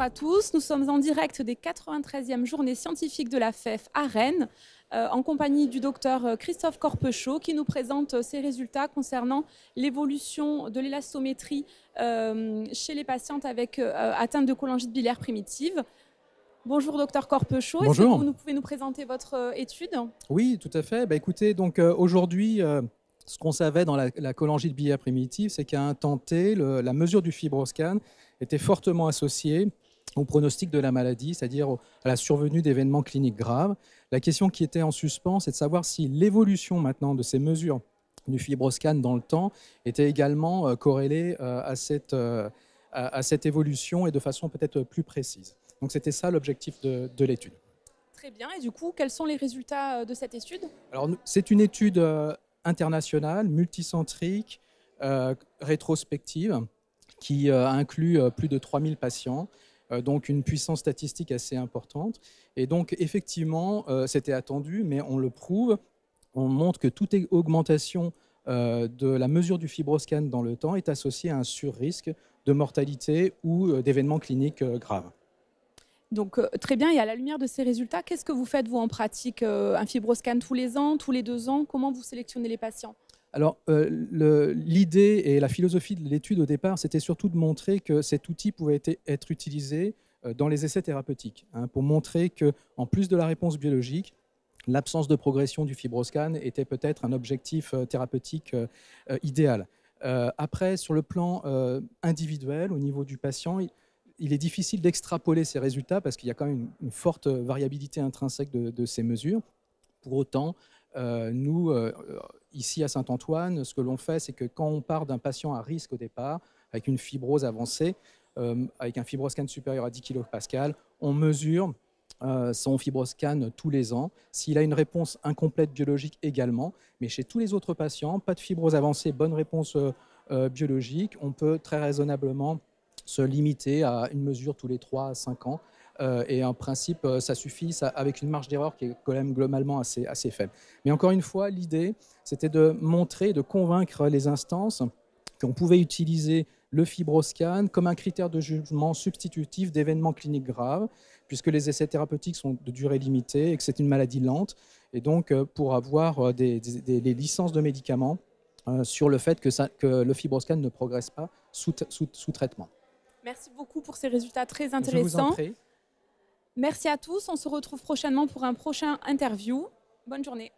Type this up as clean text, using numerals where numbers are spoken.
à tous, nous sommes en direct des 93e journées scientifiques de la FEF à Rennes, en compagnie du docteur Christophe Corpechot qui nous présente ses résultats concernant l'évolution de l'élastométrie chez les patientes avec atteinte de cholangite biliaire primitive. Bonjour docteur Corpechot, est-ce que vous pouvez nous présenter votre étude? Oui, tout à fait. Écoutez, donc aujourd'hui, ce qu'on savait dans la cholangite biliaire primitive, c'est qu'à un temps T, la mesure du fibroscan était fortement associée au pronostic de la maladie, c'est-à-dire à la survenue d'événements cliniques graves. La question qui était en suspens, c'est de savoir si l'évolution maintenant de ces mesures du fibroscan dans le temps était également corrélée à cette évolution et de façon peut-être plus précise. Donc c'était ça l'objectif de l'étude. Très bien, et du coup, quels sont les résultats de cette étude? Alors, c'est une étude internationale, multicentrique, rétrospective, qui inclut plus de 3000 patients, donc une puissance statistique assez importante. Et donc, effectivement, c'était attendu, mais on le prouve, on montre que toute augmentation de la mesure du fibroscan dans le temps est associée à un surrisque de mortalité ou d'événements cliniques graves. Donc très bien, et à la lumière de ces résultats, qu'est-ce que vous faites vous en pratique? Un fibroscan tous les ans, tous les 2 ans? Comment vous sélectionnez les patients? Alors, l'idée et la philosophie de l'étude au départ, c'était surtout de montrer que cet outil pouvait être utilisé dans les essais thérapeutiques, pour montrer qu'en plus de la réponse biologique, l'absence de progression du fibroscan était peut-être un objectif thérapeutique idéal. Après, sur le plan individuel, au niveau du patient, il est difficile d'extrapoler ces résultats parce qu'il y a quand même une forte variabilité intrinsèque de ces mesures. Pour autant, nous, ici à Saint-Antoine, ce que l'on fait, c'est que quand on part d'un patient à risque au départ, avec une fibrose avancée, avec un fibroscan supérieur à 10 kPa, on mesure son fibroscan tous les ans. S'il a une réponse incomplète biologique également, mais chez tous les autres patients, pas de fibrose avancée, bonne réponse biologique, on peut très raisonnablement se limiter à une mesure tous les 3 à 5 ans. Et en principe, ça suffit avec une marge d'erreur qui est quand même globalement assez faible. Mais encore une fois, l'idée, c'était de montrer, de convaincre les instances qu'on pouvait utiliser le fibroscan comme un critère de jugement substitutif d'événements cliniques graves, puisque les essais thérapeutiques sont de durée limitée et que c'est une maladie lente. Et donc, pour avoir des licences de médicaments sur le fait que le fibroscan ne progresse pas sous traitement. Merci beaucoup pour ces résultats très intéressants. Je vous en prie. Merci à tous. On se retrouve prochainement pour un prochain interview. Bonne journée.